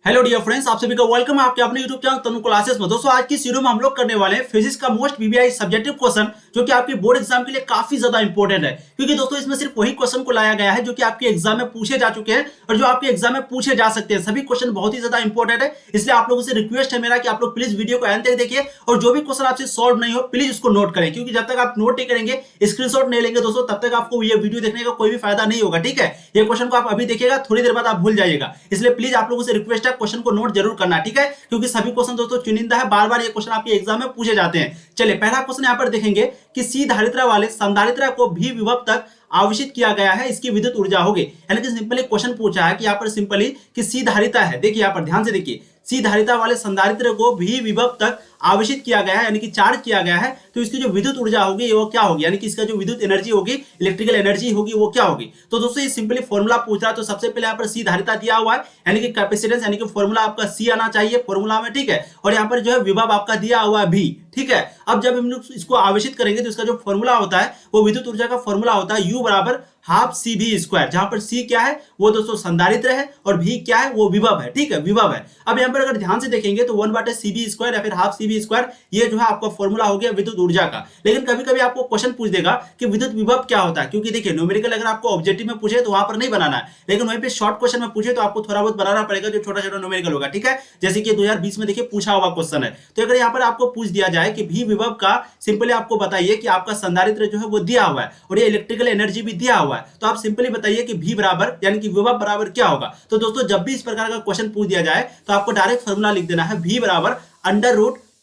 Hello dear friends, आप सभी का वेलकम है आपके अपने यूट्यूब चैनल तनु क्लासेस में। दोस्तों, आज की वीडियो में हम लोग करने वाले हैं फिजिक्स का मोस्ट वीवीआई सब्जेक्टिव क्वेश्चन, जो कि आपके बोर्ड एग्जाम के लिए काफी ज्यादा इंपॉर्टेंट है। क्योंकि दोस्तों इसमें सिर्फ वही क्वेश्चन को लाया गया है जो कि आपके एग्जाम में पूछे जा चुके हैं और जो आपके एग्जाम में पूछे जा सकते हैं। सभी क्वेश्चन बहुत ही ज्यादा इंपॉर्टेंट है, इसलिए आप लोगों से रिक्वेस्ट है मेरा कि आप लोग प्लीज वीडियो को एंड तक देखिए और जो भी क्वेश्चन आपसे सॉल्व नहीं हो प्लीज उसको नोट करें। क्योंकि जब तक आप नोट नहीं करेंगे, स्क्रीनशॉट नहीं लेंगे दोस्तों, तब तक आपको ये वीडियो देखने का कोई भी फायदा नहीं होगा। ठीक है, ये क्वेश्चन को आप अभी देखिएगा, थोड़ी देर बाद आप भूल जाइएगा। इसलिए प्लीज आप लोगों से रिक्वेस्ट है क्वेश्चन को नोट जरूर करना। ठीक है, क्योंकि सभी क्वेश्चन दोस्तों चुनिंदा है, बार बार ये क्वेश्चन आपके एग्जाम में पूछे जाते हैं। चलिए, पहला क्वेश्चन यहां पर देखेंगे कि सी धारिता वाले संधारित्र को भी विभव तक आवेशित किया गया है, इसकी विद्युत ऊर्जा होगी। यानी कि सिंपली क्वेश्चन पूछा है कि यहाँ पर सिंपली कि सी धारिता है। देखिए यहाँ पर ध्यान से देखिए, सी धारिता वाले संधारित्र को भी विभव तक आवेशित किया गया है, यानी कि चार्ज किया गया है, तो इसकी जो विद्युत ऊर्जा होगी वो क्या होगी, यानी कि इसका जो विद्युत एनर्जी होगी, इलेक्ट्रिकल एनर्जी होगी, वो क्या होगी। तो दोस्तों ये सिंपली फॉर्मूला पूछ रहा है, तो सबसे पहले यहाँ पर सी धारिता दिया हुआ है, यानी कि कैपेसिटेंस, यानी कि फॉर्मूला आपका सी आना चाहिए फॉर्मूला में। ठीक है, और यहाँ पर जो है विभव आपका दिया हुआ है भी। ठीक है, अब जब हम लोग इसको आवेशित करेंगे तो इसका जो फॉर्मूला होता है वो विद्युत ऊर्जा का फॉर्मूला होता है U बराबर हाफ सी भी स्क्वायर, जहां पर सी क्या है वो दोस्तों संधारित्र है और भी क्या है वो विभव है। ठीक है, विभव है। अब यहाँ पर अगर ध्यान से देखेंगे तो 1/cv स्क्वायर या फिर हाफ सी भी स्क्वायर, ये जो है आपका फॉर्मूला हो गया विद्युत ऊर्जा का। लेकिन कभी कभी आपको क्वेश्चन पूछ देगा कि विद्युत विभव क्या होता है, क्योंकि देखिए न्यूमेरिकल अगर आपको ऑब्जेक्टिव में पूछे तो वहां पर नहीं बनाना है, लेकिन वहीं पे शॉर्ट क्वेश्चन में पूछे तो आपको थोड़ा बहुत बनाना पड़ेगा, जो छोटा छोटा न्यूमेरिकल होगा। ठीक है, जैसे कि 2020 में देखिए पूछा हुआ क्वेश्चन है। तो अगर यहाँ पर आपको पूछ दिया जाए कि भी विभव का, सिंपली आपको बताइए कि आपका संधारित्र जो है वो दिया हुआ है और ये इलेक्ट्रिकल एनर्जी भी दिया हुआ है, तो आप सिंपली बताइए कि भी बराबर यानी कि विभव बराबर क्या होगा। तो दोस्तों जब भी इस प्रकार का क्वेश्चन पूछ दिया जाए तो आपको डायरेक्ट फॉर्मूला लिख देना है, भी बराबर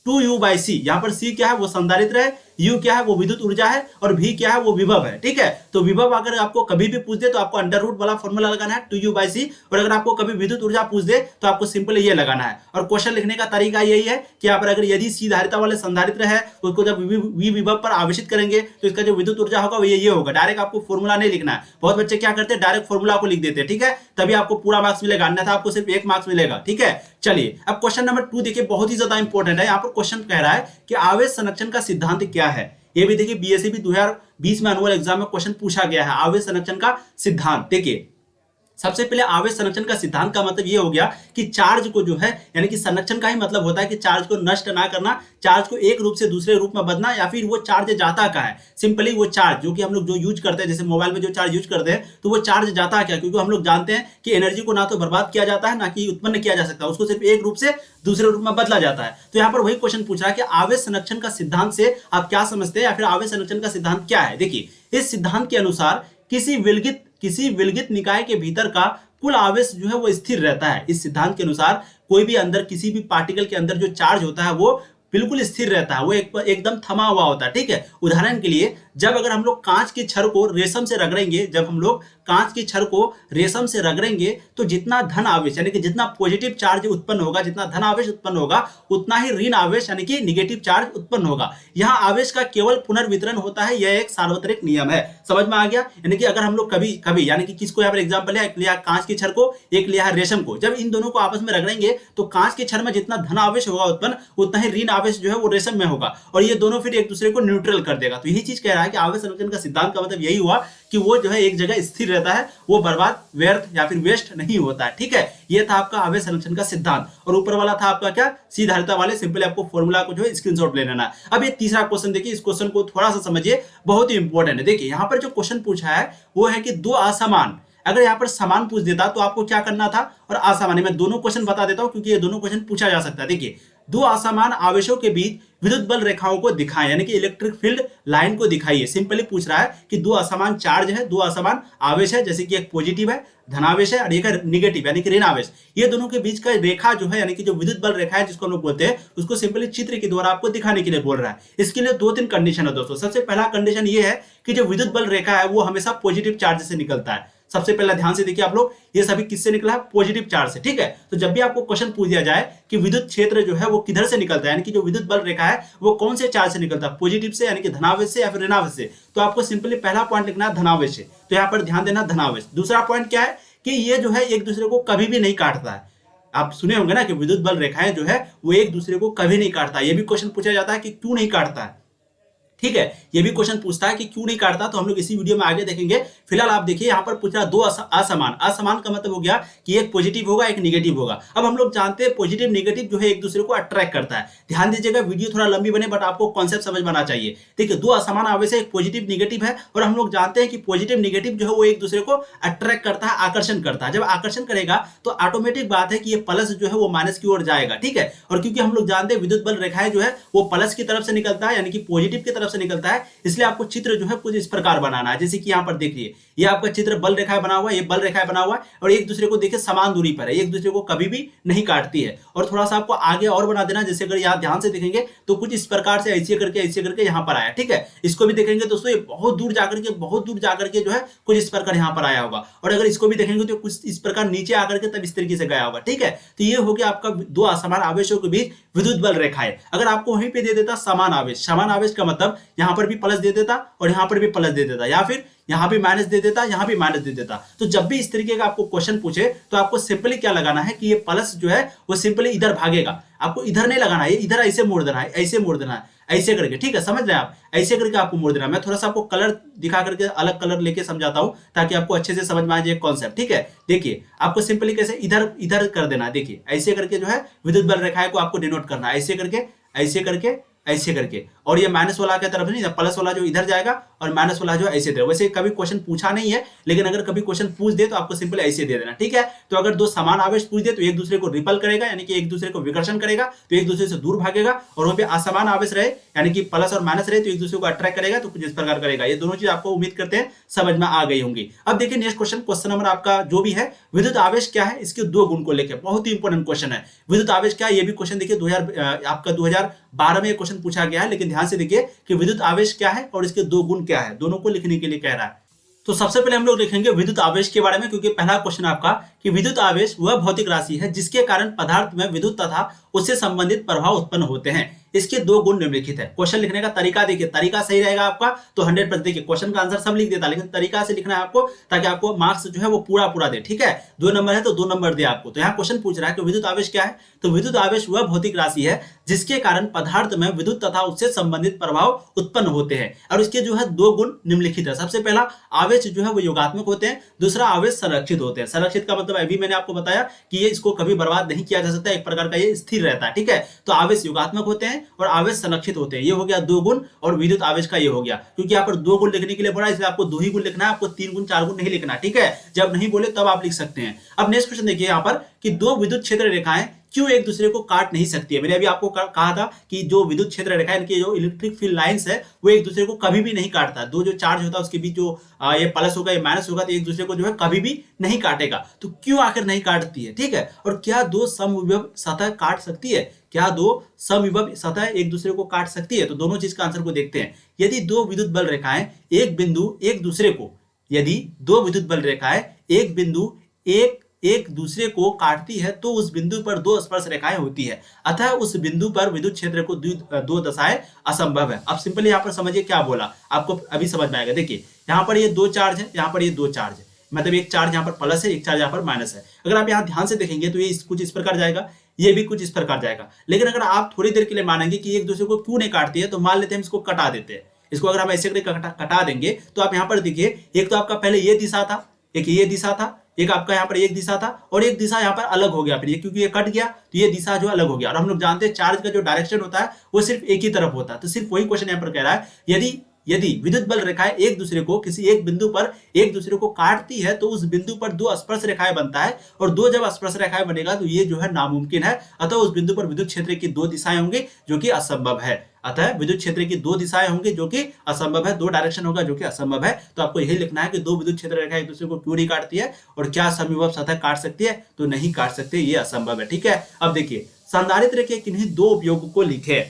√2u/c। यहां पर c क्या है वो संधारित्र है, u क्या है वो विद्युत ऊर्जा है और v क्या है वो विभव है। ठीक है, तो विभव अगर आपको कभी भी पूछ दे तो आपको अंडर रूट वाला फॉर्मूला लगाना है 2u/c, और अगर आपको कभी विद्युत ऊर्जा पूछ दे तो आपको सिंपल ये लगाना है। और क्वेश्चन लिखने का तरीका यही है कि यहाँ पर अगर यदि सी धारिता वाले संधारित्र है उसको जब v विभव पर आवेशित करेंगे तो इसका जो विद्युत ऊर्जा होगा वो ये होगा। डायरेक्ट आपको फॉर्मूला नहीं लिखना है, बहुत बच्चे क्या करते हैं डायरेक्ट फॉर्मूला को लिख देते हैं। ठीक है, तभी आपको पूरा मार्क्स मिलेगा, अन्यथा आपको सिर्फ 1 मार्क्स मिलेगा। ठीक है, चलिए अब क्वेश्चन नंबर 2 देखिए, बहुत ही ज्यादा इंपॉर्टेंट है। यहाँ पर क्वेश्चन कह रहा है कि आवेश संरक्षण का सिद्धांत क्या है। ये भी देखिए बीएससी 2020 में एनुअल एग्जाम में क्वेश्चन पूछा गया है, आवेश संरक्षण का सिद्धांत। देखिए सबसे पहले आवेश संरक्षण का सिद्धांत का मतलब ये हो गया कि चार्ज को जो है, यानी कि संरक्षण का ही मतलब होता है कि चार्ज को नष्ट ना करना, चार्ज को एक रूप से दूसरे रूप में बदलना, या फिर वो चार्ज जाता क्या है। सिंपली वो चार्ज जो कि हम लोग जो यूज करते हैं, जैसे मोबाइल में जो चार्ज यूज करते हैं, तो वो चार्ज जाता क्या, क्योंकि हम लोग जानते हैं कि एनर्जी को ना तो बर्बाद किया जाता है ना कि उत्पन्न किया जा सकता है, उसको सिर्फ एक रूप से दूसरे रूप में बदला जाता है। तो यहाँ पर वही क्वेश्चन पूछ रहा है कि आवेश संरक्षण का सिद्धांत से आप क्या समझते हैं, या फिर आवेश संरक्षण का सिद्धांत क्या है। देखिए इस सिद्धांत के अनुसार किसी विलगित निकाय के भीतर का कुल आवेश जो है वो स्थिर रहता है। इस सिद्धांत के अनुसार कोई भी अंदर किसी भी पार्टिकल के अंदर जो चार्ज होता है वो बिल्कुल स्थिर रहता है, वो एकदम थमा हुआ होता है। ठीक है, उदाहरण के लिए जब अगर हम लोग कांच की छड़ को रेशम से रगड़ेंगे, जब हम लोग कांच की छड़ को रेशम से रगड़ेंगे तो जितना धन आवेश यानी कि जितना पॉजिटिव चार्ज उत्पन्न होगा, जितना धन आवेश उत्पन्न होगा, उतना ही ऋण आवेश यानी कि निगेटिव चार्ज उत्पन्न होगा। यहाँ आवेश का केवल पुनर्वितरण होता है, यह एक सार्वत्रिक नियम है। समझ में आ गया। यानी कि अगर हम लोग कभी कभी यानी कि किसको यहाँ पर एग्जाम्पल है, एक लिया कांच की छड़ को, एक लिया है रेशम को, जब इन दोनों को आपस में रगड़ेंगे तो कांच की छड़ में जितना धन आवेश होगा उत्पन्न, उतना ही ऋण आवेश जो है वो रेशम में होगा, और ये दोनों फिर एक दूसरे को न्यूट्रल कर देगा। तो यही चीज कह रहा है कि आवेश संरक्षण का सिद्धांत का मतलब यही हुआ कि वो जो है एक जगह स्थिर रहता है, वो बर्बाद व्यर्थ या फिर वेस्ट नहीं होता है। ठीक है, ये था आपका आवेश संरक्षण का सिद्धांत, और ऊपर वाला था आपका क्या, सी धारिता वाले। सिंपली आपको फॉर्मूला को जो है स्क्रीनशॉट ले लेना है। अब ये तीसरा क्वेश्चन देखिए, इस क्वेश्चन को थोड़ा सा समझिए, बहुत ही इंपॉर्टेंट है। देखिए यहाँ पर जो क्वेश्चन पूछा है वो है कि दो असमान, अगर यहाँ पर समान पूछ देता तो आपको क्या करना था, और असमान, मैं दोनों क्वेश्चन बता देता हूं क्योंकि ये दोनों क्वेश्चन पूछा जा सकता है। देखिए दो असमान आवेशों के बीच विद्युत बल रेखाओं को दिखाएं, यानी कि इलेक्ट्रिक फील्ड लाइन को दिखाइए। सिंपली पूछ रहा है कि दो असमान चार्ज है, दो असमान आवेश है, जैसे कि एक पॉजिटिव है धनावेश है और एक निगेटिव यानी कि ऋण आवेश, ये दोनों के बीच का रेखा जो है यानी कि जो विद्युत बल रेखा है जिसको हम लोग बोलते हैं, उसको सिंपली चित्र के द्वारा आपको दिखाने के लिए बोल रहा है। इसके लिए 2-3 कंडीशन है दोस्तों। सबसे पहला कंडीशन ये है कि जो विद्युत बल रेखा है वो हमेशा पॉजिटिव चार्ज से निकलता है। सबसे पहला ध्यान से देखिए आप लोग, ये सभी किससे निकला है, पॉजिटिव चार्ज से। ठीक है, तो जब भी आपको क्वेश्चन पूछ दिया जाए कि विद्युत क्षेत्र जो है वो किधर से निकलता है, यानी कि जो विद्युत बल रेखा है वो कौन से चार्ज से निकलता है, पॉजिटिव से यानी कि धनावेश से या फिर ऋणावेश से, तो आपको सिंपली पहला पॉइंट लिखना है धनावेश से। तो यहाँ पर ध्यान देना धनावेश। दूसरा पॉइंट क्या है कि ये जो है एक दूसरे को कभी भी नहीं काटता है। आप सुने होंगे ना कि विद्युत बल रेखाएं जो है वो एक दूसरे को कभी नहीं काटता। ये भी क्वेश्चन पूछा जाता है कि क्यों नहीं काटता है। ठीक है। ये भी क्वेश्चन पूछता है कि क्यों नहीं काटता, तो हम लोग इसी वीडियो में आगे देखेंगे। फिलहाल आप देखिए यहाँ पर पूछ रहा दो असमान। असमान का मतलब हो गया कि एक पॉजिटिव होगा एक निगेटिव होगा। अब हम लोग जानते हैं पॉजिटिव निगेटिव जो है एक दूसरे को अट्रैक्ट करता है। ध्यान दीजिएगा, वीडियो थोड़ा लंबी बने बट आपको कॉन्सेप्ट समझ में आना चाहिए। देखिए दो असमान आवेश है, एक पॉजिटिव निगेटिव है, और हम लोग जानते हैं कि पॉजिटिव निगेटिव जो है वो एक दूसरे को अट्रैक्ट करता है, आकर्षण करता है। जब आकर्षण करेगा तो ऑटोमेटिक बात है कि ये प्लस जो है वो माइनस की ओर जाएगा, ठीक है। और क्योंकि हम लोग जानते हैं विद्युत बल रेखाएं जो है वो प्लस की तरफ से निकलता है, यानी कि पॉजिटिव की तरफ से निकलता है, इसलिए आपको चित्र जो है कुछ इस प्रकार बनाना है। जैसे कि यहाँ पर देखिए ये आपका चित्र बल रेखा बना हुआ है, ये बल रेखा बना हुआ है, और एक दूसरे को देखिए समान दूरी पर है, एक दूसरे को कभी भी नहीं काटती है। और थोड़ा सा आपको आगे और बना देना, जैसे अगर यहाँ ध्यान से देखेंगे तो कुछ इस प्रकार से ऐसे करके यहाँ पर आया, ठीक है। इसको भी देखेंगे दोस्तों, ये बहुत दूर जाकर के जो है कुछ इस प्रकार यहाँ पर आया होगा, और अगर इसको भी देखेंगे तो कुछ इस प्रकार नीचे आकर के तब इस तरीके से गया होगा, ठीक है। तो ये हो गया आपका दो असमान आवेशों के बीच विद्युत बल रेखाएं। अगर आपको वहीं पे दे देता समान आवेश का मतलब यहाँ पर भी प्लस दे देता और यहाँ पर भी प्लस दे देता, या फिर यहाँ भी माइनस दे देता, यहाँ भी माइनस दे देता। तो जब भी इस तरीके का आपको क्वेश्चन पूछे तो आपको सिंपली क्या लगाना है कि ये प्लस जो है वो सिंपली इधर भागेगा, आपको इधर नहीं लगाना है, इधर ऐसे मोड़ देना है, ऐसे मोड़ देना है, ऐसे करके, ठीक है। समझ रहे हैं आप, ऐसे करके आपको मोड़ देना है। मैं थोड़ा सा आपको कलर दिखा करके अलग कलर लेके समझाता हूं ताकि आपको अच्छे से समझ में आ जाए कॉन्सेप्ट, ठीक है। देखिए आपको सिंपली कैसे इधर इधर कर देना है, देखिए ऐसे करके जो है विद्युत बल रेखाएं को आपको डिनोट करना है, ऐसे करके ऐसे करके ऐसे करके। और ये माइनस वाला की तरफ नहीं, प्लस वाला जो इधर जाएगा और माइनस वाला जो ऐसे दे। वैसे कभी क्वेश्चन पूछा नहीं है, लेकिन अगर कभी क्वेश्चन पूछ दे तो आपको सिंपल ऐसे दे देना, ठीक है। तो अगर दो समान आवेश पूछ दे तो एक दूसरे को रिपल करेगा, यानी कि एक दूसरे को विकर्षण करेगा, तो एक दूसरे से दूर भागेगा। और वहां पे असमान आवेश रहे, यानी कि प्लस और माइनस रहे, तो एक दूसरे को अट्रैक्ट करेगा, तो कुछ इस प्रकार करेगा। ये दोनों चीज आपको उम्मीद करते हैं समझ में आ गई होंगी। अब देखिए नेक्स्ट क्वेश्चन नंबर आपका जो भी है, विद्युत आवेश क्या है, इसके दो गुण को लेकर बहुत ही इंपॉर्टेंट क्वेश्चन है। विद्युत आवेश क्या है, ये भी क्वेश्चन देखिए 2012 में क्वेश्चन पूछा गया है, लेकिन ध्यान से देखिए कि विद्युत आवेश क्या है और इसके दो गुण क्या है, दोनों को लिखने के लिए कह रहा है। तो सबसे पहले हम लोग लिखेंगे विद्युत आवेश के बारे में, क्योंकि पहला क्वेश्चन आपका कि विद्युत आवेश वह भौतिक राशि है जिसके कारण पदार्थ में विद्युत तथा उससे संबंधित प्रभाव उत्पन्न होते हैं। इसके दो गुण निम्नलिखित है। क्वेश्चन लिखने का तरीका देखिए, तरीका सही रहेगा आपका तो 100% देखिए क्वेश्चन का आंसर सब लिख देता, लेकिन तरीका से लिखना है आपको ताकि आपको मार्क्स जो है वो पूरा दे, ठीक है। 2 नंबर है तो 2 नंबर दे आपको। तो यहाँ क्वेश्चन पूछ रहा है कि विद्युत आवेश क्या है, तो विद्युत आवेश वह भौतिक राशि है जिसके कारण पदार्थ में विद्युत तथा उससे संबंधित प्रभाव उत्पन्न होते हैं, और इसके जो है दो गुण निम्नलिखित है। सबसे पहला आवेश जो है वो योगात्मक होते हैं, दूसरा आवेश संरक्षित होते हैं। संरक्षित का मतलब अभी मैंने आपको बताया कि ये इसको कभी बर्बाद नहीं किया जा सकता, एक प्रकार का ये स्थिर रहता है, ठीक है। तो आवेश योगात्मक होते हैं और आवेश संरक्षित होते हैं। ये हो गया दो गुण, और विद्युत आवेश का ये हो गया। क्योंकि यहाँ पर दो गुण लिखने के लिए बोला, इसलिए आपको 2 ही गुण लिखना है, आपको 3 गुण 4 गुण नहीं लिखना, ठीक है। जब नहीं बोले तब आप लिख सकते हैं। अब नेक्स्ट क्वेश्चन देखिए यहाँ पर कि दो विद्युत क्षेत्र रेखाएं क्यों एक दूसरे को काट नहीं सकती है। मैंने अभी आपको कहा था कि जो विद्युत क्षेत्र रेखा इनकी जो इलेक्ट्रिक फील्ड लाइंस है वो एक दूसरे को कभी भी नहीं काटता। दो जो चार्ज होता है उसके बीच जो ये प्लस होगा ये माइनस होगा, तो एक दूसरे को जो है कभी भी नहीं काटेगा। तो क्यों आखिर नहीं काटती है, ठीक है। और क्या दो समविभव सतह काट सकती है, क्या दो समविभव सतह एक दूसरे को काट सकती है। तो दोनों चीज का आंसर को देखते हैं। यदि दो विद्युत बल रेखाएं एक बिंदु एक दूसरे को, यदि दो विद्युत बल रेखाएं एक बिंदु एक दूसरे को काटती है तो उस बिंदु पर दो स्पर्श रेखाएं होती है, अतः उस बिंदु पर विद्युत क्षेत्र को दो दशाएं असंभव है। अब सिंपली यहाँ पर समझिए क्या बोला, आपको अभी समझ में आएगा। देखिए यहाँ पर ये दो चार्ज है, यहाँ पर ये दो चार्ज है, मतलब एक चार्ज यहाँ पर प्लस है, एक चार्ज यहाँ पर माइनस है। अगर आप यहाँ ध्यान से देखेंगे तो ये कुछ इस प्रकार जाएगा, ये भी कुछ इस प्रकार जाएगा। लेकिन अगर आप थोड़ी देर के लिए मानेंगे कि एक दूसरे को क्यों नहीं काटती है, तो मान लेते हैं हम इसको कटा देते हैं। इसको अगर हम ऐसे कटा देंगे तो आप यहाँ पर देखिए, एक तो आपका पहले ये दिशा था, एक ये दिशा था, एक आपका यहाँ पर एक दिशा था, और एक दिशा यहाँ पर अलग हो गया। फिर ये क्योंकि ये कट गया तो ये दिशा जो अलग हो गया। और हम लोग जानते हैं चार्ज का जो डायरेक्शन होता है वो सिर्फ एक ही तरफ होता है। तो सिर्फ वही क्वेश्चन यहाँ पर कह रहा है, यदि विद्युत बल रेखाएं एक दूसरे को किसी एक बिंदु पर एक दूसरे को काटती है तो उस बिंदु पर दो स्पर्श रेखाएं बनता है, और दो जब स्पर्श रेखाएं बनेगा तो ये जो है नामुमकिन है। अतः उस बिंदु पर विद्युत क्षेत्र की दो दिशाएं होंगी जो कि असंभव है। अतः विद्युत क्षेत्र की दो दिशाएं होंगी जो कि असंभव है, दो डायरेक्शन होगा जो कि असंभव है। तो आपको यही लिखना है कि दो विद्युत क्षेत्र रेखाएं एक दूसरे को क्यों नहीं काटती है, और क्या समविभव सतह काट सकती है, तो नहीं काट सकते, ये असंभव है, ठीक है। अब देखिए संधारित्र के किन्हीं दो उपयोग को लिखे।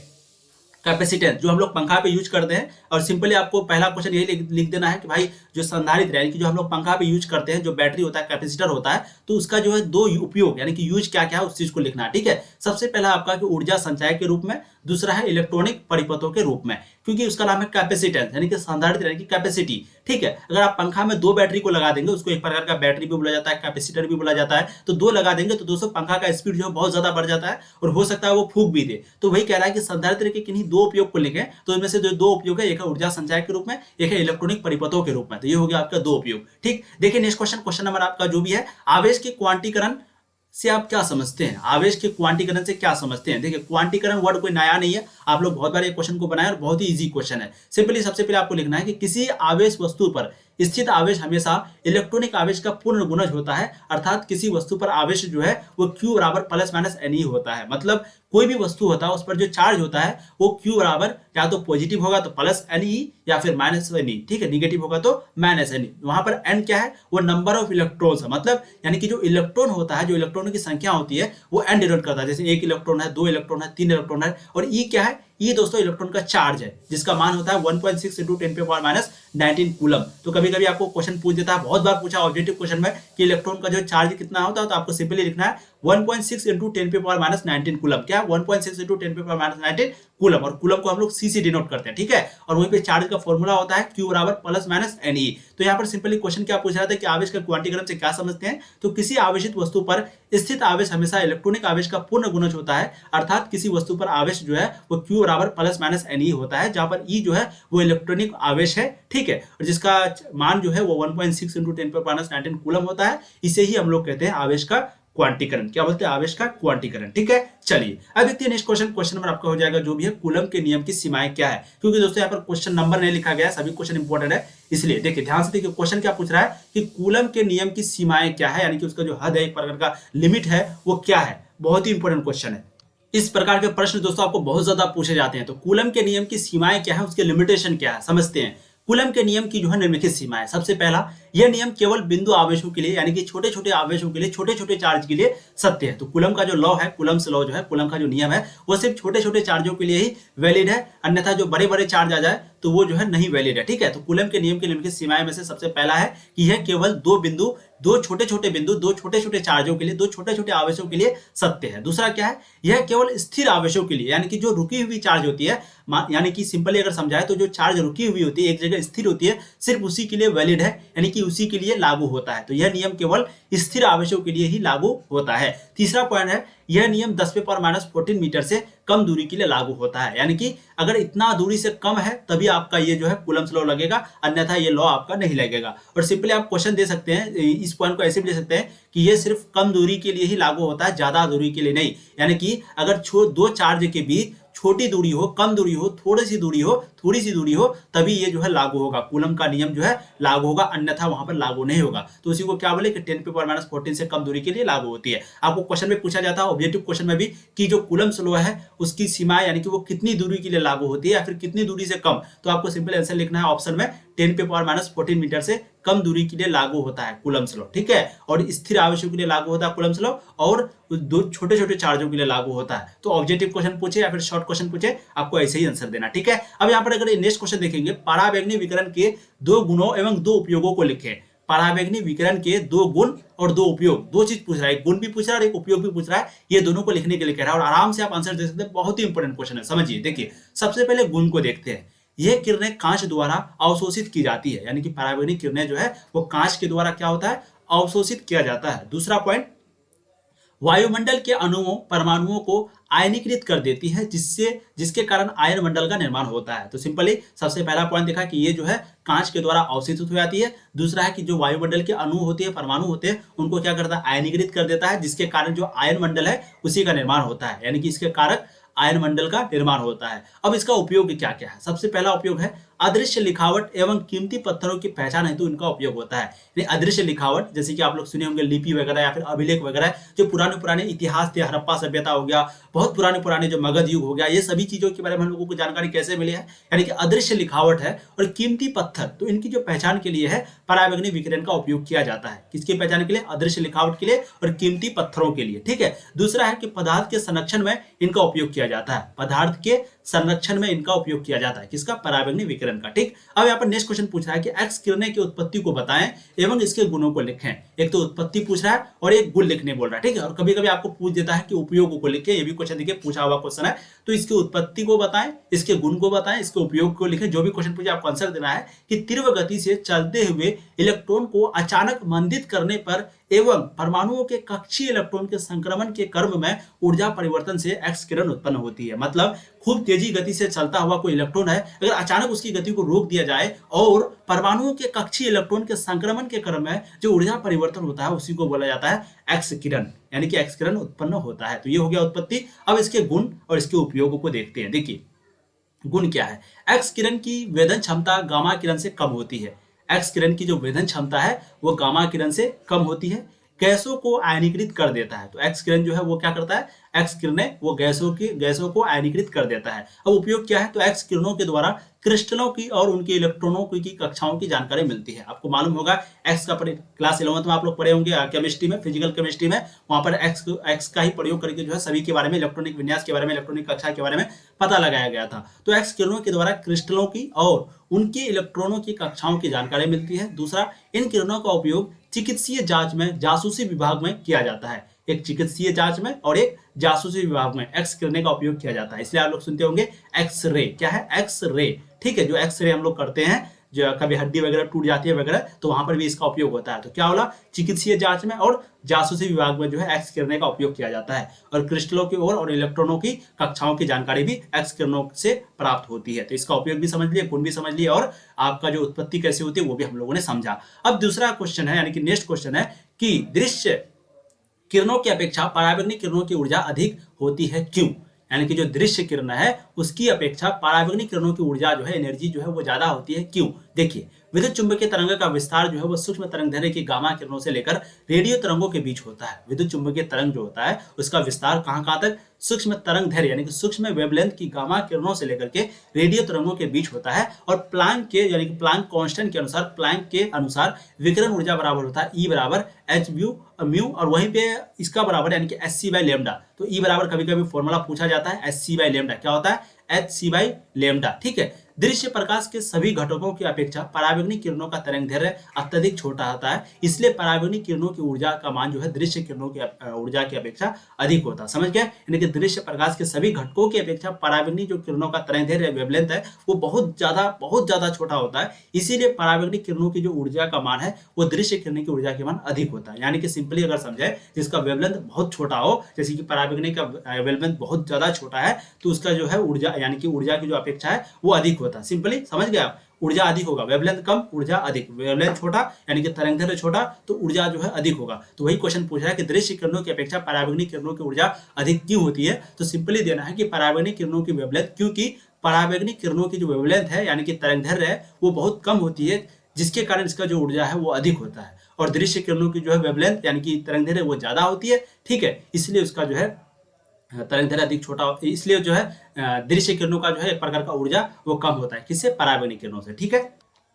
कैपेसिटेंस जो हम लोग पंखा पे यूज करते हैं, और सिंपली आपको पहला क्वेश्चन यही लिख देना है कि भाई जो संधारित्र यानी कि जो हम लोग पंखा पे यूज करते हैं, जो बैटरी होता है, कैपेसिटर होता है, तो उसका जो है दो उपयोग यानी कि यूज क्या क्या है उस चीज को लिखना है, ठीक है। सबसे पहला आपका कि ऊर्जा संचय के रूप में, दूसरा है इलेक्ट्रॉनिक परिपथों के रूप में, क्योंकि उसका नाम है कैपेसिटेंस यानी कि संधारित्र यानी कि कैपेसिटी। ठीक है, अगर आप पंखा में 2 बैटरी को लगा देंगे, उसको एक प्रकार का बैटरी भी बोला जाता है, कैपेसिटर भी बोला जाता है, तो 2 लगा देंगे तो दोस्तों पंखा का स्पीड जो है बहुत ज्यादा बढ़ जाता है और हो सकता है वो फूंक भी दे। तो वही कह रहा है कि संधारित्र के किन्हीं 2 उपयोग को लेंगे, तो इनमें से जो 2 उपयोग है, एक है ऊर्जा संचय के रूप में, एक है इलेक्ट्रॉनिक परिपथों के रूप में। तो ये हो गया आपका 2 उपयोग। ठीक, देखिए नेक्स्ट क्वेश्चन नंबर आपका जो भी है, आवेश के क्वांटीकरण से आप क्या समझते हैं? आवेश के क्वांटीकरण से क्या समझते हैं? देखिए क्वांटीकरण वर्ड कोई नया नहीं है, आप लोग बहुत बार ये क्वेश्चन को बनाए और बहुत ही इजी क्वेश्चन है। सिंपली सबसे पहले आपको लिखना है कि किसी आवेश वस्तु पर स्थित आवेश हमेशा इलेक्ट्रॉनिक आवेश का पूर्ण गुणज होता है, अर्थात किसी वस्तु पर आवेश जो है वो Q बराबर प्लस माइनस Ne होता है। मतलब कोई भी वस्तु होता है उस पर जो चार्ज होता है वो Q बराबर या तो पॉजिटिव होगा तो प्लस Ne या फिर माइनस Ne। ठीक है, निगेटिव होगा तो माइनस Ne। वहां पर N क्या है? वो नंबर ऑफ इलेक्ट्रॉन्स है, मतलब यानी कि जो इलेक्ट्रॉन होता है, जो इलेक्ट्रॉनों की संख्या होती है वो N डिनोट करता है। जैसे 1 इलेक्ट्रॉन है, 2 इलेक्ट्रॉन है, 3 इलेक्ट्रॉन है। और E क्या है? ये दोस्तों इलेक्ट्रॉन का चार्ज है, जिसका मान होता है 1.6 × 10⁻⁹ कूलम। तो कभी कभी आपको क्वेश्चन पूछ देता है, बहुत बार पूछा ऑब्जेक्टिव क्वेश्चन में कि इलेक्ट्रॉन का जो चार्ज कितना होता है, तो आपको सिंपली लिखना है 1.6 × 10⁻⁹ कूलम। क्या? 1.6 × 10⁻⁹ कूलम। और कूलम को हम लोग C से डिनोट करते हैं। ठीक है, और वहीं पे चार्ज का फॉर्मूला होता है Q बराबर प्लस माइनस Ne। तो यहाँ पर सिंपली क्वेश्चन क्या पूछ रहा था कि आवेश का क्वांटीकरण से क्या समझते हैं? तो किसी आवेशित वस्तु पर स्थित आवेश हमेशा इलेक्ट्रॉनिक आवेश का पूर्ण गुणज होता है, अर्थात किसी वस्तु पर आवेश जो है वो Q बराबर प्लस माइनस Ne होता है, जहां पर E जो है वो इलेक्ट्रॉनिक आवेश है। ठीक है, और जिसका मान जो है वो 1.6 × 10⁻⁹ कूलम होता है। इसे ही हम लोग कहते हैं आवेश का क्वांटीकरण। क्या बोलते हैं? आवेश का क्वांटीकरण। ठीक है, चलिए अब देखते हैं नेक्स्ट क्वेश्चन नंबर आपका हो जाएगा जो भी है, कूलम के नियम की सीमाएं क्या है। क्योंकि दोस्तों यहाँ पर क्वेश्चन नंबर नहीं लिखा गया है, सभी क्वेश्चन इंपॉर्टेंट है, इसलिए देखिए ध्यान से देखिए क्वेश्चन क्या पूछ रहा है कि कूलम के नियम की सीमाएं क्या है, यानी कि उसका जो हद है, एक प्रकार का लिमिट है, वो क्या है। बहुत ही इंपॉर्टेंट क्वेश्चन है। इस प्रकार के प्रश्न दोस्तों आपको बहुत ज्यादा पूछे जाते हैं। तो कूलम के नियम की सीमाएं क्या है, उसके लिमिटेशन क्या है, समझते हैं। कूलम के नियम की जो है निम्नलिखित सीमा है। सबसे पहला, यह नियम केवल बिंदु आवेशों के लिए यानी कि छोटे छोटे आवेशों के लिए, छोटे छोटे चार्ज के लिए सत्य है। तो कूलम का जो लॉ है, कूलम्स लॉ जो है, कूलम का जो नियम है, वो सिर्फ छोटे छोटे चार्जों के लिए ही वैलिड है, अन्यथा जो बड़े बड़े चार्ज आ जाए तो वो जो है नहीं वैलिड है। ठीक है, तो कूलम के नियम की निम्नलिखित सीमाएं में से सबसे पहला है कि यह केवल दो छोटे छोटे बिंदु, दो छोटे छोटे चार्जों के लिए, दो छोटे छोटे आवेशों के लिए सत्य है। दूसरा क्या है? यह केवल स्थिर आवेशों के लिए, यानी कि जो रुकी हुई चार्ज होती है, यानी कि सिंपली अगर समझाए तो जो चार्ज रुकी हुई होती है, एक जगह स्थिर होती है, सिर्फ उसी के लिए वैलिड है, यानी कि उसी के लिए लागू होता है। तो यह नियम केवल स्थिर आवेशों के लिए ही लागू होता है। तीसरा पॉइंट है, यह नियम 10⁻⁻14 मीटर से कम दूरी के लिए लागू होता है, यानी कि अगर इतना दूरी से कम है तभी आपका ये जो है कूलम्स लॉ लगेगा, अन्यथा ये लॉ आपका नहीं लगेगा। और सिंपली आप क्वेश्चन दे सकते हैं, इस पॉइंट को ऐसे भी ले सकते हैं कि ये सिर्फ कम दूरी के लिए ही लागू होता है, ज्यादा दूरी के लिए नहीं। यानी कि अगर दो चार्ज के बीच छोटी दूरी हो, कम दूरी हो, थोड़ी सी दूरी हो, तभी ये जो है लागू होगा, कूलम का नियम जो है लागू होगा, अन्यथा वहां पर लागू नहीं होगा। तो उसी को क्या बोले कि 10⁻⁻14 से कम दूरी के लिए लागू होती है। आपको क्वेश्चन में पूछा जाता है, ऑब्जेक्टिव क्वेश्चन में भी, कि जो कूलम्स लॉ है उसकी सीमा यानी कि वो कितनी दूरी के लिए लागू होती है या फिर कितनी दूरी से कम। तो आपको सिंपल आंसर लिखना है ऑप्शन में 10⁻⁻14 मीटर से कम दूरी के लिए लागू होता है कूलम्स लॉ। ठीक है, और स्थिर आवेशों के लिए लागू होता है कूलम्स लॉ, और दो छोटे छोटे चार्जों के लिए लागू होता है। तो ऑब्जेक्टिव क्वेश्चन पूछे या फिर शॉर्ट क्वेश्चन पूछे, आपको ऐसे ही आंसर देना। ठीक है, अब यहाँ पर अगर नेक्स्ट क्वेश्चन देखेंगे, पराबैंगनी विकिरण के 2 गुणों एवं 2 उपयोगों को लिखें। पराबैंगनी विकिरण के 2 गुण और 2 उपयोग, 2 चीज पूछ रहा है, एक गुण भी पूछ रहा है और एक उपयोग भी पूछ रहा है। ये दोनों को लिखने के लिए कह रहा है और आराम से आप आंसर दे सकते हैं। बहुत ही इंपॉर्टेंट क्वेश्चन है, समझिए। देखिए सबसे पहले गुण को देखते हैं। यह किरणें कांच द्वारा अवशोषित की जाती है, यानी कि पराबैंगनी किरणें जो है वो कांच के द्वारा क्या होता है? अवशोषित किया जाता है। दूसरा पॉइंट, वायुमंडल के अणुओं, परमाणुओं को आयनीकृत कर देती है, जिसके कारण आयन मंडल का निर्माण होता है। तो सिंपली सबसे पहला पॉइंट देखा कि ये जो है कांच के द्वारा अवशोषित हो जाती है। दूसरा है कि जो वायुमंडल के अणु होते हैं, परमाणु होते हैं, उनको क्या करता है? आयनीकृत कर देता है, जिसके कारण जो आयन मंडल है उसी का निर्माण होता है, यानी कि इसके कारक आयन मंडल का निर्माण होता है। अब इसका उपयोग क्या क्या है? सबसे पहला उपयोग है अदृश्य लिखावट एवं कीमती पत्थरों की पहचान हेतु इनका उपयोग होता है। अदृश्य लिखावट, जैसे कि आप लोग सुने होंगे लिपि वगैरह या फिर अभिलेख वगैरह, जो पुराने इतिहास थे, हड़प्पा सभ्यता हो गया, बहुत पुराने जो मगध युग हो गया, ये सभी चीजों के बारे में हम लोगों को जानकारी कैसे मिली है? यानी कि अदृश्य लिखावट है और कीमती पत्थर, तो इनकी जो पहचान के लिए है पराबैंगनी विकिरण का उपयोग किया जाता है। किसकी पहचान के लिए? अदृश्य लिखावट के लिए और कीमती पत्थरों के लिए। ठीक है, दूसरा है कि पदार्थ के संरक्षण में इनका उपयोग किया जाता है। पदार्थ के संरक्षण में इनका उपयोग किया जाता है। किसका? पराबैंगनी विकिरण का। ठीक, अब यहाँ पर नेक्स्ट क्वेश्चन पूछ रहा है कि एक्स किरणें की उत्पत्ति को बताएं एवं इसके गुणों को लिखें। एक तो उत्पत्ति पूछ रहा है और एक गुण लिखने बोल रहा है। ठीक है, और कभी कभी आपको पूछ देता है कि उपयोग को लिखें, ये भी क्वेश्चन देखिए पूछा हुआ क्वेश्चन है। तो इसकी उत्पत्ति को बताएं, इसके गुण को बताएं, इसके उपयोग को लिखें। जो भी क्वेश्चन पूछे आपको आंसर देना है कि तीव्र गति से चलते हुए इलेक्ट्रॉन को अचानक मंदित करने पर एवं परमाणुओं के कक्षीय इलेक्ट्रॉन के संक्रमण के क्रम में ऊर्जा परिवर्तन से एक्स किरण उत्पन्न होती है। मतलब खूब तेजी गति से चलता हुआ कोई इलेक्ट्रॉन है, अगर अचानक उसकी गति को रोक दिया जाए और परमाणुओं के कक्षीय इलेक्ट्रॉन के संक्रमण के क्रम में जो ऊर्जा परिवर्तन होता है उसी को बोला जाता है एक्स किरण, यानी कि एक्स किरण उत्पन्न होता है। तो ये हो गया उत्पत्ति। अब इसके गुण और इसके उपयोग को देखते हैं। देखिए गुण क्या है। एक्स किरण की वेधन क्षमता गामा किरण से कम होती है। एक्स किरण की जो वेधन क्षमता है वो गामा किरण से कम होती है। गैसों को आयनीकृत कर देता है। तो एक्स किरण जो है वो क्या करता है, एक्स किरणें वो गैसों को आयनीकृत कर देता है। अब उपयोग क्या है, तो एक्स किरणों के द्वारा क्रिस्टलों की और उनके इलेक्ट्रॉनों की कक्षाओं की जानकारी मिलती है। आपको मालूम होगा एक्स का क्लास 11th में आप लोग पढ़े होंगे केमिस्ट्री में, फिजिकल केमिस्ट्री में, वहां पर एक्स का ही प्रयोग करके जो है सभी के बारे में, इलेक्ट्रॉनिक विन्यास के बारे में, इलेक्ट्रॉनिक कक्षा के बारे में पता लगाया गया था। तो एक्स किरणों के द्वारा क्रिस्टलों की और उनके इलेक्ट्रॉनों की कक्षाओं की जानकारी मिलती है। दूसरा, इन किरणों का उपयोग चिकित्सीय जांच में, जासूसी विभाग में किया जाता है। एक चिकित्सीय जांच में और एक जासूसी विभाग में एक्स किरणें का उपयोग किया जाता है। इसलिए आप लोग सुनते होंगे एक्स रे। क्या है? X ray. ठीक है, जो एक्स रे हम लोग करते हैं, जो कभी हड्डी वगैरह टूट जाती है वगैरह, तो वहां पर भी इसका उपयोग होता है। तो क्या बोला? चिकित्सीय जांच में और जासूसी विभाग में जो है एक्स किरणें का उपयोग किया जाता है। और क्रिस्टलों की ओर और इलेक्ट्रॉनों की कक्षाओं की जानकारी भी एक्स किरणों से प्राप्त होती है। तो इसका उपयोग भी समझ लिए, गुण भी समझ लिए, और आपका जो उत्पत्ति कैसे होती है वो भी हम लोगों ने समझा। अब दूसरा क्वेश्चन है, यानी कि नेक्स्ट क्वेश्चन है कि दृश्य किरणों की अपेक्षा पराबैंगनी किरणों की ऊर्जा अधिक होती है, क्यों? यानी कि जो दृश्य किरण है उसकी अपेक्षा पराबैंगनी किरणों की ऊर्जा जो है, एनर्जी जो है वो ज्यादा होती है, क्यों? देखिए विद्युत चुंबकीय तरंग का विस्तार जो है वो सूक्ष्म तरंगदैर्घ्य की गामा किरणों से लेकर रेडियो तरंगों के बीच होता है। विद्युत चुंबकीय तरंग जो होता है उसका विस्तार कहां तक? सूक्ष्म तरंगदैर्घ्य यानी कि सूक्ष्म वेवलेंथ की गामा किरणों से लेकर के रेडियो तरंगों के बीच होता है। और प्लांक के यानी कि प्लांक कांस्टेंट के अनुसार, प्लांक के अनुसार विकिरण ऊर्जा बराबर होता है E बराबर एच म्यू, और वहीं पे इसका बराबर यानी कि एच सी बाई लेमडा। तो E बराबर कभी कभी फॉर्मूला पूछा जाता है एच सी बाई लेमडा। क्या होता है? H C by lambda. ठीक है, दृश्य प्रकाश के सभी घटकों की अपेक्षा पराबैंगनी किरणों का तरंगदैर्घ्य अत्यधिक छोटा होता है। इसलिए पराबैंगनी किरणों की ऊर्जा का मान जो है दृश्य किरणों की ऊर्जा की अपेक्षा अधिक होता है। समझ गए? यानी कि दृश्य प्रकाश के सभी घटकों की अपेक्षा पराबैंगनी जो किरणों का तरंगदैर्घ्य वेवलेंथ है वो बहुत ज्यादा छोटा होता है। इसीलिए पराबैंगनी किरणों की जो ऊर्जा का मान है वो दृश्य किरण की ऊर्जा के मान अधिक होता है। यानी कि सिंपली अगर समझे, जिसका वेवलेंथ बहुत छोटा हो, जैसे कि पराबैंगनी का वेवलेंथ बहुत ज्यादा छोटा है, तो उसका जो है ऊर्जा यानी कि ऊर्जा की जो अपेक्षा है वो अधिक होता है। सिंपली समझ गए आप? ऊर्जा अधिक होगा, वेवलेंथ कम, ऊर्जा अधिक। वेवलेंथ छोटा यानी कि तरंगदैर्घ्य छोटा, तो ऊर्जा जो है अधिक होगा। तो वही क्वेश्चन पूछ रहा है कि दृश्य किरणों की अपेक्षा पराबैंगनी किरणों की ऊर्जा अधिक क्यों होती है? तो सिंपली देना है कि पराबैंगनी किरणों की वेवलेंथ, क्योंकि पराबैंगनी किरणों की जो वेवलेंथ है यानी कि तरंगदैर्घ्य है वो बहुत कम होती है, जिसके कारण इसका जो ऊर्जा है वो अधिक होता है। और दृश्य किरणों की जो है वेवलेंथ यानी कि तरंगदैर्घ्य वो ज्यादा होती है। ठीक है, इसलिए उसका जो है तरंगदैर्घ्य अधिक छोटा, इसलिए जो है दृश्य किरणों का जो है एक प्रकार का ऊर्जा वो कम होता है। किससे? पराबैंगनी किरणों से। ठीक है,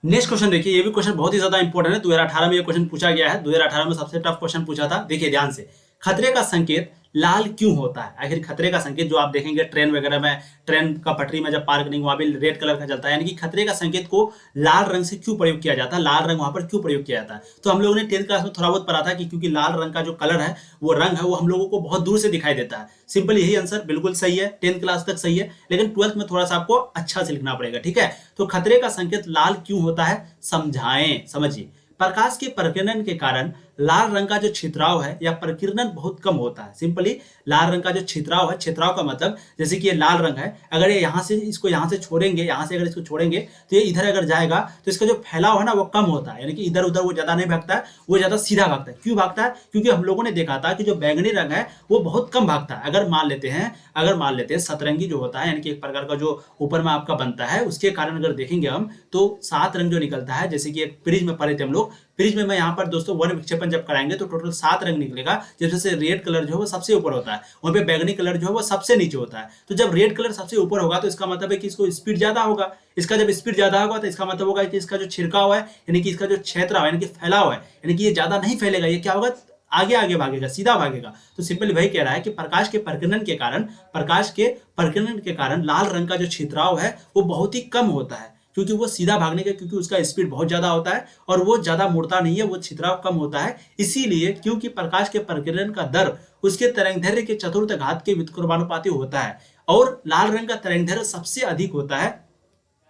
नेक्स्ट क्वेश्चन देखिए, ये भी क्वेश्चन बहुत ही ज्यादा इंपॉर्टेंट है। 2018 में ये क्वेश्चन पूछा गया है। 2018 में सबसे टफ क्वेश्चन पूछा था। देखिए ध्यान से, खतरे का संकेत लाल क्यों होता है? आखिर खतरे का संकेत जो आप देखेंगे ट्रेन वगैरह में, ट्रेन का पटरी में जब पार्क नहीं, वहां भी रेड कलर का चलता है, यानी कि खतरे का संकेत को लाल रंग से क्यों प्रयोग किया जाता है? लाल रंग वहां पर क्यों प्रयोग किया जाता है? तो हम लोगों ने 10th क्लास में थोड़ा बहुत पढ़ा था कि क्योंकि लाल रंग का जो कलर है वो रंग है वो हम लोगों को बहुत दूर से दिखाई देता है। सिंपल यही आंसर बिल्कुल सही है, 10th क्लास तक सही है, लेकिन 12th में थोड़ा सा आपको अच्छा से लिखना पड़ेगा। ठीक है, तो खतरे का संकेत लाल क्यों होता है समझाएं। समझिए, प्रकाश के प्रकीर्णन के कारण लाल रंग का जो छितराव है या प्रकीर्णन बहुत कम होता है। सिंपली लाल रंग का जो छितराव है, छितराव का मतलब जैसे कि ये लाल रंग है, अगर ये यहाँ से इसको यहाँ से छोड़ेंगे, यहाँ से अगर इसको छोड़ेंगे तो ये इधर अगर जाएगा तो इसका जो फैलाव है ना वो कम होता है, यानी कि इधर उधर वो ज्यादा नहीं भागता है, वो ज्यादा सीधा भागता है। क्यों भागता है? क्योंकि हम लोगों ने देखा था कि जो बैंगनी रंग है वो बहुत कम भागता है। अगर मान लेते हैं सतरंगी जो होता है, यानी कि एक प्रकार का जो ऊपर में आपका बनता है, उसके कारण अगर देखेंगे हम तो 7 रंग जो निकलता है, जैसे कि एक प्रिज्म में पढ़े थे हम लोग, प्रिज्म में यहाँ पर दोस्तों वन विक्षेपण जब कराएंगे तो टोटल 7 रंग निकलेगा, जैसे रेड कलर जो है वो सबसे ऊपर होता है, वहीं पे बैंगनी कलर जो है वो सबसे नीचे होता है। तो जब रेड कलर सबसे ऊपर होगा तो इसका मतलब है कि इसको स्पीड ज्यादा होगा। इसका जब स्पीड ज्यादा होगा तो इसका मतलब होगा कि इसका जो छिड़काव है यानी कि इसका जो क्षेत्र है यानी कि फैलाव है, यानी कि ये ज्यादा नहीं फैलेगा, ये क्या होगा आगे आगे भागेगा, सीधा भागेगा। तो सिंपली वही कह रहा है कि प्रकाश के प्रकीर्णन के कारण लाल रंग का जो छितराव है वो बहुत ही कम होता है, क्योंकि वो सीधा भागने का, क्योंकि उसका स्पीड बहुत ज्यादा होता है और वो ज्यादा मुड़ता नहीं है, वो छितराव कम होता है। इसीलिए क्योंकि प्रकाश के प्रकीर्णन का दर उसके तरंगदैर्घ्य के चतुर्थ घात के व्युत्क्रमानुपाती होता है और लाल रंग का तरंगदैर्घ्य सबसे अधिक होता है,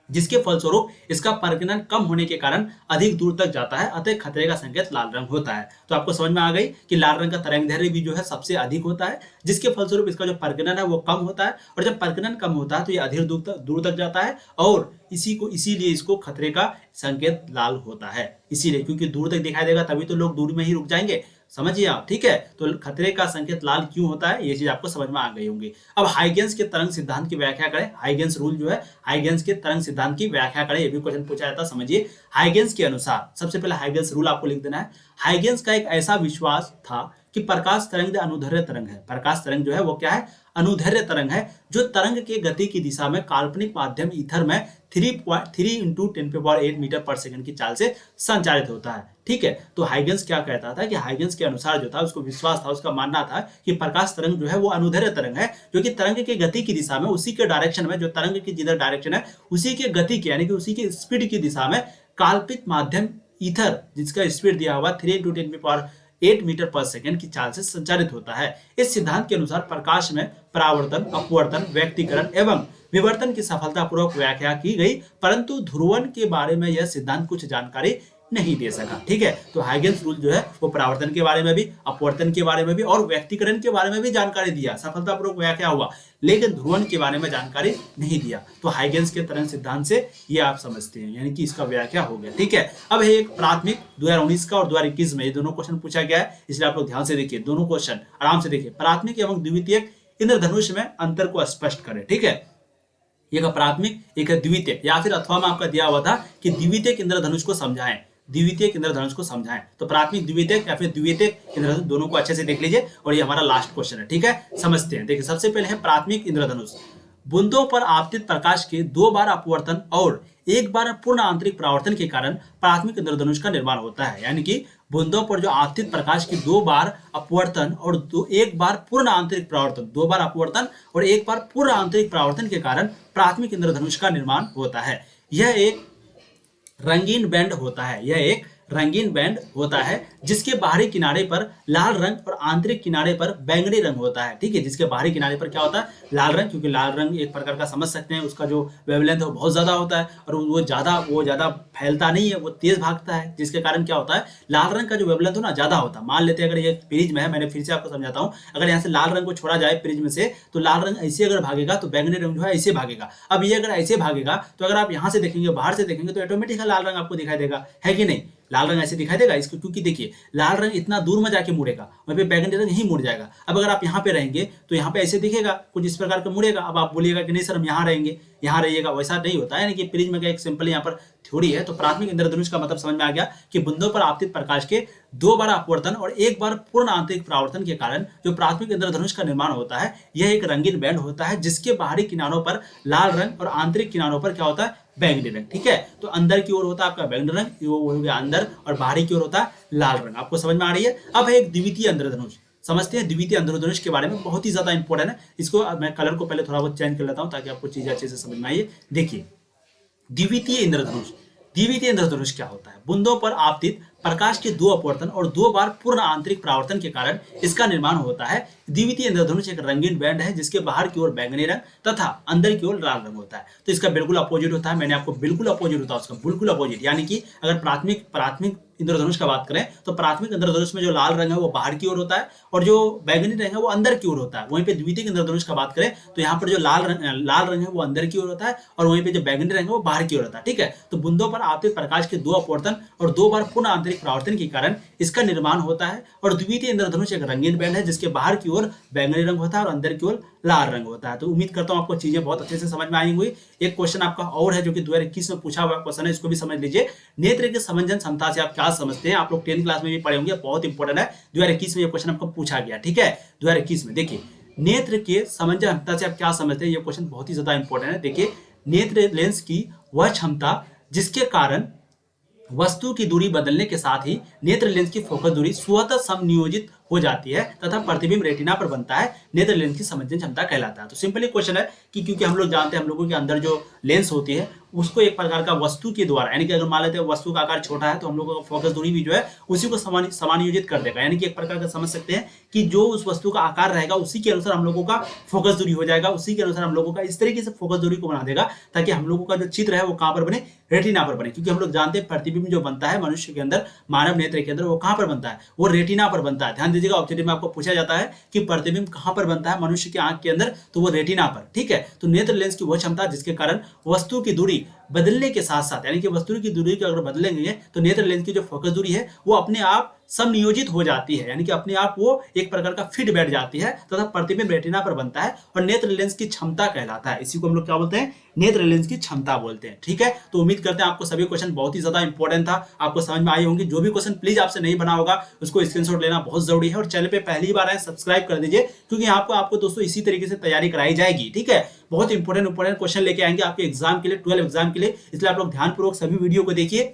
जिसके फलस्वरूप इसका प्रकीर्णन कम होने के कारण अधिक दूर तक जाता है, अतः खतरे का संकेत लाल रंग होता है। तो आपको समझ में आ गई कि लाल रंग का तरंगदैर्घ्य भी जो है सबसे अधिक होता है, जिसके फलस्वरूप इसका जो प्रकीर्णन है वो कम होता है और जब प्रकीर्णन कम होता है तो ये अधिक दूर तक जाता है और इसीलिए इसको खतरे का संकेत लाल होता है। इसीलिए क्योंकि दूर तक दिखाई देगा तभी तो लोग दूर में ही रुक जाएंगे, समझिए आप। ठीक है, तो खतरे का संकेत लाल क्यों होता है, ये चीज आपको समझ में आ गई होंगी। अब हाइगेंस के तरंग सिद्धांत की व्याख्या करें। हाइगेंस रूल जो है, हाइगेंस के तरंग सिद्धांत की व्याख्या करें, ये भी क्वेश्चन पूछा जाता है। समझिए, हाइगेंस के अनुसार सबसे पहले हाइगेंस रूल आपको लिख देना है। हाइगेंस का एक ऐसा विश्वास था कि प्रकाश तरंग अनुदैर्ध्य तरंग है। प्रकाश तरंग जो है वो क्या है, अनुदैर्ध्य तरंग है, जो तरंग के गति की दिशा में काल्पनिक माध्यम ईथर में 3 × 10⁸ मीटर पर सेकंड की चाल से संचारित होता है। ठीक है, तो हाइगेंस क्या कहता था कि हाइगेंस के अनुसार जो था, उसको विश्वास था, उसका मानना था कि प्रकाश तरंग जो है वो अनुदैर्ध्य तरंग है, जो कि तरंग के गति की दिशा में, उसी के डायरेक्शन में, जो तरंग की जिधर डायरेक्शन है उसी के गति की, यानी कि उसी के स्पीड की दिशा में काल्पनिक माध्यम ईथर, जिसका स्पीड दिया हुआ 3 × 10⁸ मीटर पर सेकंड की चाल से संचारित होता है। इस सिद्धांत के अनुसार प्रकाश में परावर्तन, अपवर्तन, व्यक्तीकरण एवं विवर्तन की सफलतापूर्वक व्याख्या की गई, परंतु ध्रुवण के बारे में यह सिद्धांत कुछ जानकारी नहीं दे सका। ठीक है, तो हाइगेंस रूल जो है वो परावर्तन के बारे में भी, अपवर्तन के बारे में भी और व्यक्तीकरण के बारे में भी जानकारी दिया, सफलतापूर्वक व्याख्या हुआ, लेकिन ध्रुवण के बारे में जानकारी नहीं दिया। तो हाइगेंस के तरंग सिद्धांत से ये आप समझते हैं, यानी कि इसका व्याख्या हो गया। ठीक है, अब है एक प्राथमिक 2019 का और 2021 में, ये दोनों क्वेश्चन पूछा गया है, इसलिए आप लोग ध्यान से देखिए, दोनों क्वेश्चन आराम से देखिए। प्राथमिक एवं द्वितीयक इंद्रधनुष में अंतर को स्पष्ट करें। ठीक है, एक प्राथमिक, एक द्वितीय, या फिर अथवा में आपका दिया हुआ था कि द्वितीयक इंद्रधनुष को समझाएं, द्वितीयक इंद्रधनुष को समझाएं। तो प्राथमिक, द्वितीयक या फिर द्वितीयक इंद्रधनुष, दोनों को अच्छे से देख लीजिए और ये हमारा लास्ट क्वेश्चन है। ठीक है, समझते हैं। देखिए, सबसे पहले है प्राथमिक इंद्रधनुष। बूंदों पर आपतित प्रकाश के 2 बार अपवर्तन और 1 बार पूर्ण आंतरिक परावर्तन के कारण प्राथमिक इंद्रधनुष का निर्माण होता है। यानी कि बूंदों पर जो आपतित प्रकाश की 2 बार अपवर्तन और 1 बार पूर्ण आंतरिक परावर्तन, 2 बार अपवर्तन और 1 बार पूर्ण आंतरिक परावर्तन के कारण प्राथमिक इंद्रधनुष का निर्माण होता है। यह एक रंगीन बैंड होता है, यह एक रंगीन बैंड होता है, जिसके बाहरी किनारे पर लाल रंग और आंतरिक किनारे पर बैंगनी रंग होता है। ठीक है, जिसके बाहरी किनारे पर क्या होता है, लाल रंग, क्योंकि लाल रंग एक प्रकार का समझ सकते हैं, उसका जो वेवलेंथ है वो बहुत ज्यादा होता है और वो ज्यादा फैलता नहीं है, वो तेज भागता है, जिसके कारण क्या होता है, लाल रंग का जो वेवलेंथ हो ना ज्यादा होता है। मान लेते हैं अगर ये प्रिज्म है, मैंने फिर से आपको समझाता हूँ, अगर यहाँ से लाल रंग को छोड़ा जाए प्रिज्म से, तो लाल रंग ऐसे अगर भागेगा तो बैंगनी रंग जो है ऐसे भागेगा। अब ये अगर ऐसे भागेगा तो अगर आप यहाँ से देखेंगे, बाहर से देखेंगे, तो ऑटोमेटिक लाल रंग आपको दिखाई देगा, है कि नहीं, लाल रंग ऐसे दिखाई देगा इसको, क्योंकि देखिए लाल रंग इतना दूर में जाके मुड़ेगा, वहीं पे बैंगनी रंग यहीं मुड़ जाएगा। अब अगर आप यहाँ पे रहेंगे तो यहाँ पे ऐसे दिखेगा, कुछ इस प्रकार का मुड़ेगा। अब आप बोलिएगा कि नहीं सर हम यहाँ रहेंगे, यहाँ रहिएगा, वैसा नहीं होता है। यानी कि प्रिज्म का एक सिंपल यहाँ पर थ्योरी है। तो प्राथमिक इंद्रधनुष का मतलब समझ में आ गया कि बूंदों पर आपतित प्रकाश के 2 बार अपवर्तन और 1 बार पूर्ण आंतरिक परावर्तन के कारण जो प्राथमिक इंद्रधनुष का निर्माण होता है, यह एक रंगीन बैंड होता है, जिसके बाहरी किनारों पर लाल रंग और आंतरिक किनारों पर क्या होता है, बैंगनी रंग। ठीक है, तो अंदर की ओर होता है आपका बैंगनी रंग, वो हो गया अंदर, और बाहरी की ओर होता है लाल रंग। आपको समझ में आ रही है। अब है एक द्वितीय इंद्रधनुष। समझते हैं द्वितीय इंद्रधनुष के बारे में, बहुत ही ज्यादा इंपॉर्टेंट है। इसको मैं कलर को पहले थोड़ा बहुत चेंज कर लेता हूं ताकि आपको चीजें अच्छे से समझ में आइए। देखिए, द्वितीय इंद्रधनुष, द्वितीय इंद्रधनुष क्या होता है, बूंदों पर आपतित प्रकाश के 2 अपवर्तन और 2 बार पूर्ण आंतरिक परावर्तन के कारण इसका निर्माण होता है। द्वितीय इंद्रधनुष एक रंगीन बैंड है, जिसके बाहर की ओर बैंगनी रंग तथा अंदर की ओर लाल रंग होता है। तो इसका बिल्कुल अपोजिट होता है, मैंने आपको बिल्कुल अपोजिट होता है उसका, बिल्कुल अपोजिट। यानी कि अगर प्राथमिक इंद्रधनुष का बात करें तो प्राथमिक इंद्रधनुष में जो लाल रंग है वो बाहर की ओर होता है और जो बैंगनी रंग है वो अंदर की ओर होता है। वहीं पे द्वितीय इंद्रधनुष का बात करें तो यहाँ पर जो लाल रंग है वो अंदर की ओर होता है और वहीं पे जो बैंगनी रंग है वो बाहर की ओर होता है। ठीक है, तो बूंदों पर आपतित प्रकाश के 2 अपवर्तन और 2 बार पूर्ण आंतरिक परावर्तन के कारण इसका निर्माण होता है। और द्वितीय इंद्रधनुष एक रंगीन बैंड है, जिसके बाहर की ओर बैंगनी रंग होता है और अंदर की ओर लाल रंग होता है। तो उम्मीद करता हूं आपको चीजें बहुत अच्छे से समझ में आई होंगी। एक क्वेश्चन आपका और है जो कि 2021 में पूछा हुआ क्वेश्चन है, इसको भी समझ लीजिए। नेत्र के समंजन क्षमता से आप क्या समझते हैं, आप लोग 10th क्लास में भी पढ़े होंगे, बहुत इंपॉर्टेंट है। 2021 में ये क्वेश्चन आपको पूछा गया। ठीक है, 2021 में देखिए, नेत्र के समंजन क्षमता से आप क्या समझते हैं, ये क्वेश्चन बहुत ही ज्यादा इंपॉर्टेंट है। देखिए, नेत्र लेंस की वह क्षमता जिसके कारण वस्तु की दूरी बदलने के साथ ही नेत्र लेंस की फोकस दूरी स्वतः समनियोजित हो जाती है तथा प्रतिबिंब रेटिना पर बनता है। नेत्र लेंस की समझने क्षमता कहलाता है। तो सिंपली क्वेश्चन है कि क्योंकि हम लोग जानते हैं हम लोगों के अंदर जो लेंस होती है उसको एक प्रकार का वस्तु के द्वारा, यानी कि अगर मान लेते हैं वस्तु का आकार छोटा है तो हम लोगों का फोकस दूरी भी जो है उसी को समायोजित कर देगा, यानी कि एक प्रकार का समझ सकते हैं कि जो उस वस्तु का आकार रहेगा उसी के अनुसार हम लोगों का फोकस दूरी हो जाएगा, उसी के अनुसार हम लोगों का इस तरीके से फोकस दूरी को बना देगा ताकि हम लोगों का जो चित्र है वो कहां पर बने, रेटिना पर बने। क्योंकि हम लोग जानते हैं प्रतिबिंब जो बनता है मनुष्य के अंदर, मानव नेत्र के अंदर, वो कहां पर बनता है, वो रेटिना पर बनता है। ध्यान दीजिएगा, ऑब्जेक्टिव में आपको पूछा जाता है कि प्रतिबिंब कहां पर बनता है मनुष्य की आंख के अंदर, तो वो रेटिना पर। ठीक है, तो नेत्र लेंस की वह क्षमता जिसके कारण वस्तु की दूरी बदलने के साथ साथ, यानी कि वस्तु की दूरी को अगर बदलेंगे तो नेत्र लेंस की जो फोकस दूरी है वो अपने आप समनियोजित हो जाती है, यानी कि अपने आप वो एक प्रकार का फिट बैठ जाती है तथा प्रतिबिंब रेटिना पर बनता है और नेत्र लेंस की क्षमता कहलाता है। इसी को हम लोग क्या बोलते हैं, नेत्र लेंस की क्षमता बोलते हैं। ठीक है, तो उम्मीद करते हैं आपको सभी क्वेश्चन बहुत ही ज्यादा इंपॉर्टेंट था, आपको समझ में आए होंगे। जो भी क्वेश्चन प्लीज आपसे नहीं बना होगा उसको स्क्रीनशॉट लेना बहुत जरूरी है और चैनल पे पहली बार आए सब्सक्राइब कर दीजिए, क्योंकि यहाँ पे आपको दोस्तों इसी तरीके से तैयारी कराई जाएगी। ठीक है, बहुत इंपॉर्टेंट क्वेश्चन लेके आएंगे आपके एग्जाम के लिए, 12 एग्जाम के लिए, इसलिए आप लोग ध्यानपूर्वक सभी वीडियो को देखिए।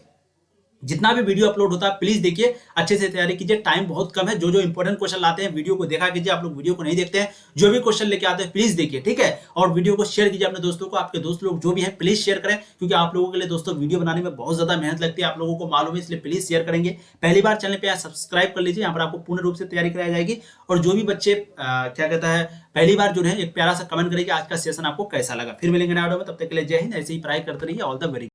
जितना भी वीडियो अपलोड होता है प्लीज देखिए, अच्छे से तैयारी कीजिए, टाइम बहुत कम है। जो जो इंपॉर्टेंट क्वेश्चन लाते हैं वीडियो को देखा कीजिए, आप लोग वीडियो को नहीं देखते हैं, जो भी क्वेश्चन लेके आते हैं प्लीज देखिए। ठीक है, और वीडियो को शेयर कीजिए अपने दोस्तों को, आपके दोस्त लोग जो भी हैं प्लीज शेयर करें, क्योंकि आप लोगों के लिए दोस्तों वीडियो बनाने में बहुत ज्यादा मेहनत लगती है, आप लोगों को मालूम है, इसलिए प्लीज शेयर करेंगे। पहली बार चैनल पे सब्सक्राइब कर लीजिए, यहाँ पर आपको पूर्ण रूप से तैयारी कराई जाएगी। और जो भी बच्चे क्या कहता है पहली बार जुड़े हैं, एक प्यारा सा कमेंट करेंगे आज का सेशन आपको कैसा लगा। फिर मिलेंगे नए वीडियो में, तब तक के लिए जय हिंद। ऐसे ही पढ़ाई करते रहिए। All the very